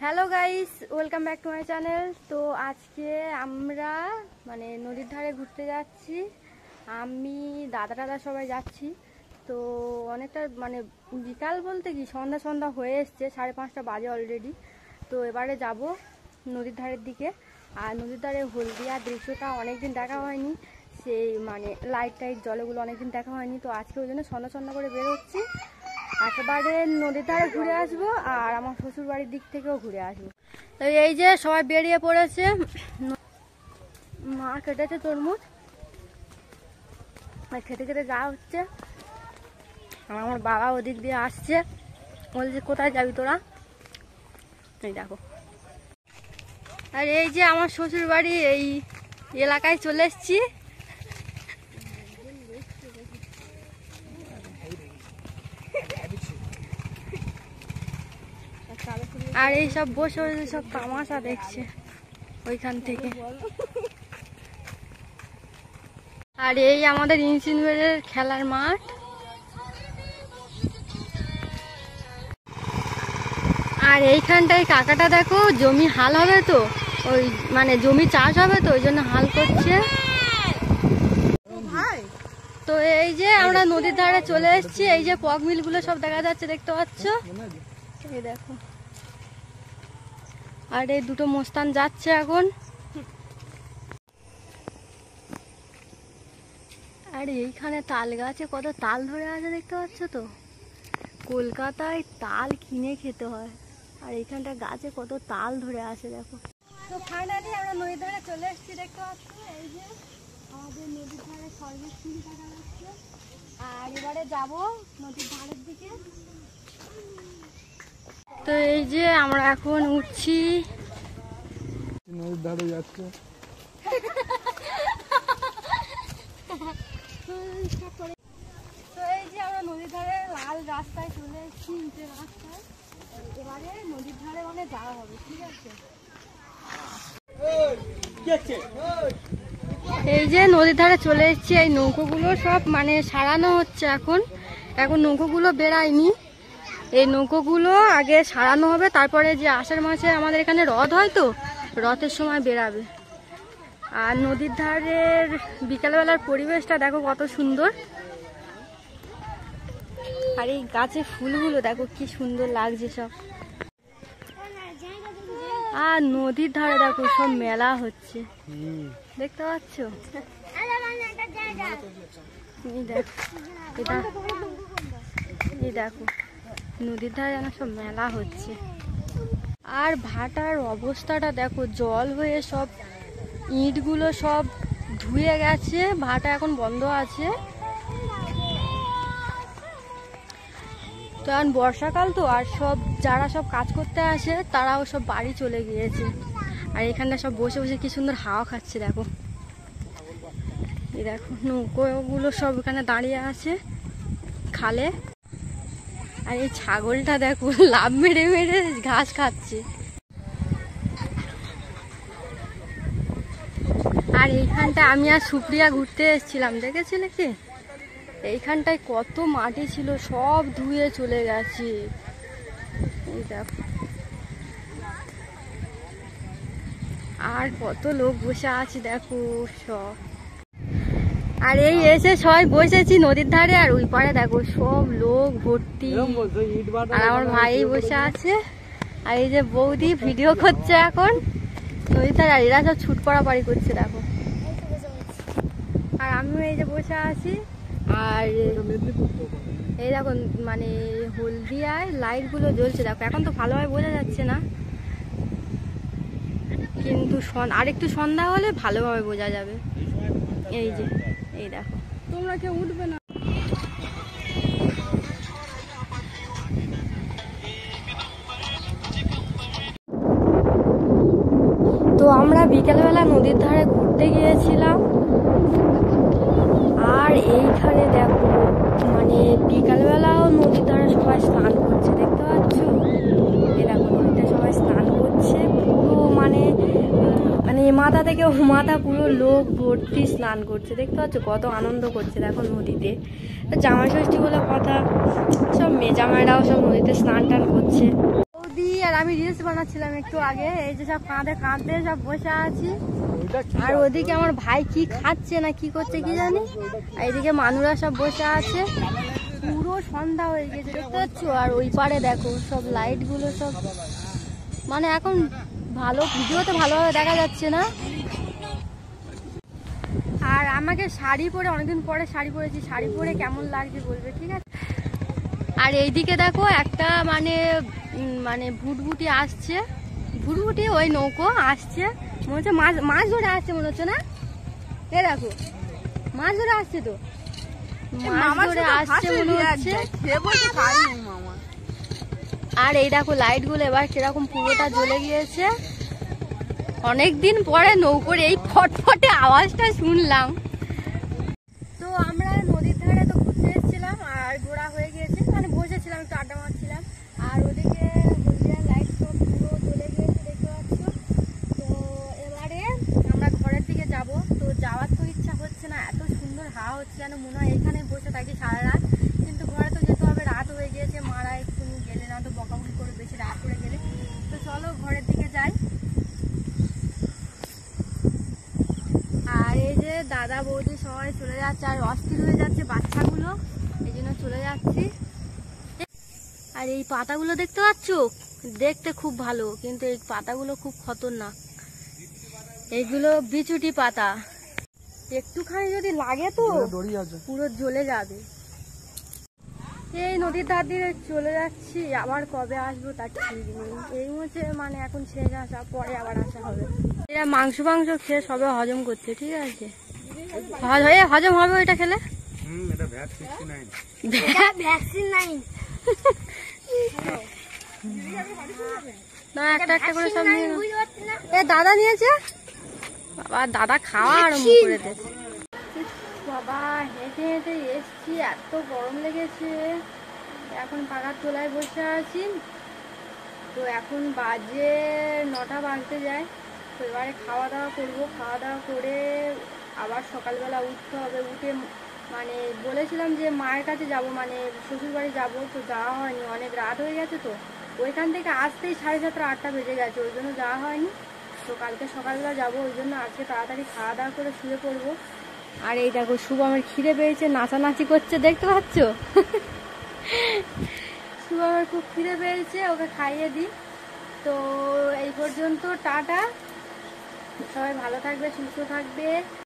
Hello guys, welcome back to my channel. তো আজকে আমরা নদীর ধারে ঘুরতে যাচ্ছি। আমি দাদা সবাই যাচ্ছি। তো অনেকটা বিকাল বলতে কি সন্ধ্যা সন্ধ্যা হয়ে এসছে, 5:30 বাজে অলরেডি। তো এবারে যাব নদীর ধারের দিকে। আর নদীর ধারে হলদিয়ার দৃশ্যটা অনেকদিন দেখা হয়নি, সেই লাইট টাইট জলগুলো অনেকদিন দেখা হয়নি। তো আজকে ওই জন্য সন্ধ্যা সন্ধ্যা করে বেরোচ্ছি, একেবারে নদীর ধারে ঘুরে আসবো আর আমার শ্বশুর বাড়ির দিক থেকেও ঘুরে আসবো। তো এই যে সবাই বেরিয়ে পড়েছে, মা কেটেছে তরমুজ, খেতে খেতে যাওয়া হচ্ছে। আমার বাবা ওদিক দিয়ে আসছে, বলছে কোথায় যাবি তোরা, এই দেখো। আর এই যে আমার শ্বশুর বাড়ি, এই এলাকায় চলে এসছি। আর এই সব বসে বসে সব তামাশা দেখছে ওইখান থেকে। আর এই আমাদের ইঞ্জিনিয়ারের খেলার মাঠ। আর এইখানটায় কাকাটা দেখো, জমি হাল হবে তো, ওই জমি চাষ হবে তো, ওই জন্য হাল করছে। তো এই যে আমরা নদীর ধারে চলে এসেছি, এই যে পগ মিল গুলো সব দেখা যাচ্ছে, দেখতে পাচ্ছ, এই দেখো। আর এই দুটো মোস্তান যাচ্ছে এখন। আর এইখানে তাল গাছে কত তাল ধরে আছে, দেখতে পাচ্ছ তো। কলকাতায় তাল কিনে খেতে হয়, আর এইখানটা গাছে কত তাল ধরে আছে দেখো। তো ফাইনালি আমরা নদীর ধারে চলে এসেছি, দেখতে পাচ্ছ। এই যে আমাদের নদীর ধারে সর্বের সিঁড়ি দেখা যাচ্ছে। আর এবারে যাব নদীর ধারের দিকে। তো এই যে আমরা এখন উঠছি, নদীর ধারে যাচ্ছে। তো এই যে আমরা নদীর ধারে লাল রাস্তায় চলে এসেছি, ইটের রাস্তায়। এবারে নদীর ধারে যাওয়া হবে, ঠিক আছে। এই যে নদীর ধারে চলে এসেছি, এই নৌকোগুলো সব সারানো হচ্ছে এখন। এখন নৌকোগুলো বেরায়নি, এই নৌকোগুলো আগে সারানো হবে, তারপরে যে আষাঢ় মাসে আমাদের এখানে রথ হয়, তো রথের সময় বেরাবে। আর নদীর ধারের বিকালবেলার পরিবেশটা দেখো কত সুন্দর। আর এই গাছের ফুলগুলো দেখো কি সুন্দর লাগছে সব। আর নদীর ধারে দেখো সব মেলা হচ্ছে, দেখতে পাচ্ছ। এই দেখো নদীর ধারে যেন সব মেলা হচ্ছে। আর ভাটার অবস্থাটা দেখো, জল হয়ে সব ইটগুলো সব ধুয়ে গেছে, ভাটা এখন বন্ধ আছে। তো এখন বর্ষাকাল তো, আর সব যারা সব কাজ করতে আসে তারাও সব বাড়ি চলে গিয়েছে। আর এখানটা সব বসে বসে কি সুন্দর হাওয়া খাচ্ছে দেখো। এই দেখো নৌকোগুলো সব এখানে দাঁড়িয়ে আছে খালে। আর এই ছাগলটা দেখো লাফ মেরে মেরে ঘাস খাচ্ছে। আর এইখানটা আমি আর সুপ্রিয়া ঘুরতে এসেছিলাম, দেখেছিলে কি? এইখানটায় কত মাটি ছিল, সব ধুয়ে চলে গেছে। এই দেখো, আর কত লোক বসে আছে দেখো সব। আর এই এসে সবাই বসেছি নদীর ধারে, আর ওই পারে দেখো সব লোক ভর্তি। আর আমার ভাই বসে আছে, আর এই যে বৌদি ভিডিও করছে এখন নদীর ধারে। আর এরা সব ছুট পাড়াপাড়ি করছে দেখো। আর আমিও এই যে বসে আছি। আর এই দেখো হলদিয়ায় লাইট গুলো জ্বলছে দেখো। এখন তো ভালোভাবে বোঝা যাচ্ছে না, কিন্তু আরেকটু সন্ধ্যা হলে ভালোভাবে বোঝা যাবে। এই যে এই দেখো, তোমরা কেউ উঠবে না। তো আমরা বিকেলবেলা নদীর ধারে ঘুরতে গিয়েছিলাম। আর এইখানে দেখো বিকালবেলাও নদীর ধারে সবাই স্নান করছে, দেখতে পাচ্ছ। এই দেখো নদীতে সবাই স্নান করছে, পুরো মাথা থেকে মাথা পুরো লোক ভর্তি স্নান করছে, দেখতে পাচ্ছ কত আনন্দ করছে দেখো নদীতে। জামাই ষষ্ঠী বলে কথা, সব মেজামাইরাও সব নদীতে স্নান টান করছে। বৌদি আর আমি রিলস বানাচ্ছিলাম একটু আগে, এই যে সব কাঁধে কাঁধে সব বসে আছি। আর ওদিকে আমার ভাই কি খাচ্ছে না কি করছে কি জানি, আর এদিকে মানুষরা সব বসে আছে। পুরো সন্ধ্যা হয়ে গেছে দেখতে পাচ্ছ। আর ওই পারে দেখো সব লাইট গুলো সব, মানে এখন ভালো ভিডিওতে ভালোভাবে দেখা যাচ্ছে না। আর আমাকে শাড়ি পরে, অনেকদিন পরে শাড়ি পরেছি, শাড়ি পরে কেমন লাগছে বলবে, ঠিক আছে। আর এইদিকে দেখো একটা মানে মানে ভুটভুটি আসছে, ভুটভুটি ওই নৌকো আসছে, মনে হচ্ছে মাছ মাছ ধরে আসছে মনে হচ্ছে না। এ দেখো মাছ ধরে আসছে, তো মাছ ধরে আসছে মনে হচ্ছে। আর এই দেখো লাইট গুলো এবার কিরকম পুরোটা জ্বলে গিয়েছে। অনেকদিন পরে নৌকোর এই ফটফটে আওয়াজটা শুনলাম। তো আমরা নদীর ধারে তো ঘুরতে এসেছিলাম, আর ঘোরা হয়ে গিয়েছে, মানে বসেছিলাম একটু আড্ডা মারছিলাম। আর ওদিকে হলদিয়া লাইট সব পুরো জ্বলে গিয়েছে দেখতে পাচ্ছ। তো এবারে আমরা ঘরের দিকে যাব। তো যাওয়ার তো ইচ্ছা হচ্ছে না, এত সুন্দর হাওয়া হচ্ছে যেন মনে হয় এখানে বসে থাকি সারা রাত। কিন্তু ঘরে তো যেতে হবে, রাত হয়ে গিয়েছে, মারা একটু গেলে না তো বকাবকি করে বেশি রাত করে গেলে। তো চলো ঘরের দিকে যাই। আর এই যে দাদা বৌদি সবাই চলে যাচ্ছে, আর অস্থির হয়ে যাচ্ছে বাচ্চাগুলো, এই জন্য চলে যাচ্ছি। আর এই পাতাগুলো দেখতে পাচ্ছ, দেখতে খুব ভালো, কিন্তু এই পাতাগুলো খুব খতরনাক। এইগুলো বিচুটি পাতা, একটুখানি যদি লাগে তো পুরো জ্বলে যাবে। এই নদীর ধার দিয়ে চলে যাচ্ছি, আবার কবে আসবো তার ঠিক নেই। এই হচ্ছে মানে এখন শেষ আসা, পরে আবার আসা হবে। এরা মাংস খেয়ে সবে হজম করছে, ঠিক আছে, হজম হবে এটা খেলে। না একটা একটা করে সব নিয়ে, দাদা নিয়েছে বাবা, দাদা খাওয়া আরম্ভ করে দিয়েছে। বাবা হেঁটে হেঁটে এসছি, এত গরম লেগেছে। এখন পাখার তলায় বসে আছি। তো এখন বাজে 9টা বাজতে যায়। তো এবারে খাওয়া দাওয়া করবো, খাওয়া দাওয়া করে আবার সকালবেলা উঠতে হবে। উঠে মানে বলেছিলাম যে মায়ের কাছে যাব, মানে শ্বশুর বাড়ি যাবো, তো যাওয়া হয়নি, অনেক রাত হয়ে গেছে। তো ওইখান থেকে আসতেই 7:30 8টা বেজে গেছে, ওই জন্য যাওয়া হয়নি। তো কালকে সকালবেলা যাবো, ওই জন্য আজকে তাড়াতাড়ি খাওয়া দাওয়া করে শুয়ে পড়বো। আর এই দেখো শুভ আমার খিদে পেয়েছে, নাচানাচি করছে দেখতে পাচ্ছ। শুভ আমার খুব খিদে পেয়েছে, ওকে খাইয়ে দিই। তো এই পর্যন্ত, টাটা, সবাই ভালো থাকবে, সুস্থ থাকবে।